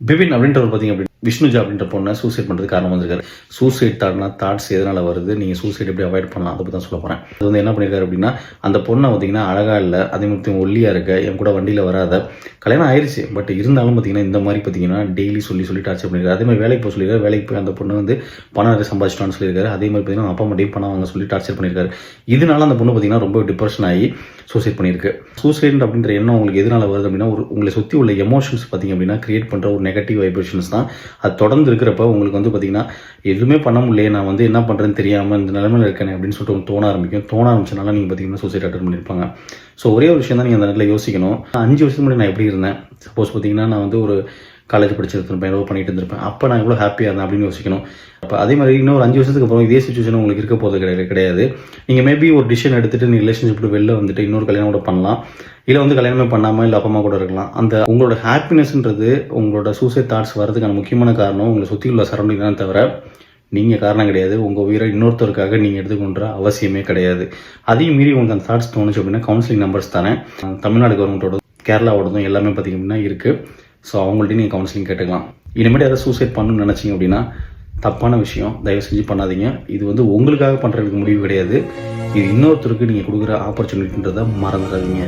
பிபின் அப்படின்றவர் பார்த்தீங்க அப்படின்னா விஷ்ணுஜா அப்படின்ற பொண்ணை சூசைட் பண்ணுறதுக்கு காரணம் வந்திருக்காரு. சூசைட் தாட்ஸ் எதனால் வருது, நீங்கள் சூசைட் எப்படி அவாய்ட் பண்ணலாம், அதை பற்றி தான் சொல்ல போகிறேன். அது வந்து என்ன பண்ணியிருக்காரு அப்படின்னா, அந்த பொண்ணை பார்த்தீங்கன்னா அழகாக இல்லை, அதே மாதிரி ஒல்லியாக இருக்க, என் கூட வண்டியில் வராத, கல்யாணம் ஆயிடுச்சு, பட் இருந்தாலும் பார்த்தீங்கன்னா இந்த மாதிரி பார்த்தீங்கன்னா டெய்லி சொல்லி டார்ச்சர் பண்ணியிருக்காரு. அதே மாதிரி வேலைக்கு போய் சொல்லியிருக்காரு, வேலைக்கு போய் அந்த பொண்ணு வந்து பணம் நிறைய சம்பாதிச்சிட்டான்னு சொல்லியிருக்காரு. அதே மாதிரி பார்த்தீங்கன்னா அப்பா அம்மா பணம் வாங்க சொல்லி டார்ச்சர் பண்ணியிருக்காரு. இதனால அந்த பொண்ணு பார்த்தீங்கன்னா ரொம்ப டிப்ரெஷன் ஆகி சூசைட் பண்ணியிருக்கு. சூசைட் அப்படின்ற எண்ணம் உங்களுக்கு எதனால வருது அப்படின்னா, உங்களை சுற்றி உள்ள எமோஷன்ஸ் பார்த்தீங்க அப்படின்னா கிரியேட் பண்ணுற ஒரு நெகட்டிவ் வைப்ரேஷன்ஸ் தான். அது தொடர்ந்து இருக்கிறப்ப உங்களுக்கு வந்து பார்த்தீங்கன்னா எதுவுமே பண்ண முடியல, நான் வந்து என்ன பண்ணுறேன்னு தெரியாமல் இந்த நிலைமையில் இருக்கேன் அப்படின்னு சொல்லிட்டு உங்களுக்கு தோண ஆரம்பிச்சனால நீங்கள் பார்த்தீங்கன்னா சூசைட் அட்டன் பண்ணியிருப்பாங்க. ஸோ ஒரே ஒரு விஷயம் தான் நீங்கள் அந்த நேரத்தில் யோசிக்கணும். 5 வருஷத்துக்கு முன்னாடி நான் எப்படி இருந்தேன், சப்போஸ் பார்த்தீங்கன்னா நான் வந்து ஒரு காலேஜ் படிச்சிருப்பேன், ஏதோ பண்ணிட்டு இருந்திருப்பேன், அப்போ நான் எவ்வளோ ஹாப்பியாக இருந்தேன் அப்படின்னு யோசிக்கணும். அப்போ அதே மாதிரி இன்னொரு 5 வருஷத்துக்கு அப்புறம் இதே சுச்சுவேஷன் உங்களுக்கு இருக்க போகிறது கிடையாது. நீங்கள் மேபி ஒரு டிசிஷன் எடுத்துகிட்டு நீங்கள் ரிலேஷன்ஷிப் வெளில வந்துட்டு இன்னொரு கல்யாணம் கூட பண்ணலாம், இல்லை வந்து கல்யாணமே பண்ணாமல் இல்லை அப்பா அம்மா கூட இருக்கலாம். அந்த உங்களோட ஹாப்பினஸ்ன்றது உங்களோட சூசைட் தாட்ஸ் வரதுக்கான முக்கியமான காரணம் உங்களை சுற்றி உள்ள சரௌண்டிங் தான் தவிர நீங்கள் காரணம் கிடையாது. உங்கள் உயிரை இன்னொருத்தருக்காக நீங்கள் எடுத்துக்கொண்ட அவசியமே கிடையாது. அதையும் மீறி உங்களுக்கு அந்த தாட்ஸ் தோணுச்சு அப்படின்னா கவுன்சிலிங் நம்பர்ஸ் தரேன். தமிழ்நாடு கவர்மெண்ட்டோட கேரளாவோடதும் எல்லாமே பார்த்திங்க அப்படின்னா இருக்குது. ஸோ அவங்கள்ட்ட நீங்கள் கவுன்சிலிங் கேட்டுக்கலாம். இனிமேல் யாராவது சூசைட் பண்ணணும்னு நினச்சிங்க அப்படின்னா தப்பான விஷயம், தயவு செஞ்சு பண்ணாதீங்க. இது வந்து உங்களுக்காக பண்ணுறதுக்கு முடிவு கிடையாது. இது இன்னொருத்தருக்கு நீங்கள் கொடுக்குற ஆப்பர்ச்சுனிட்டின்றதை மறந்துடாதீங்க.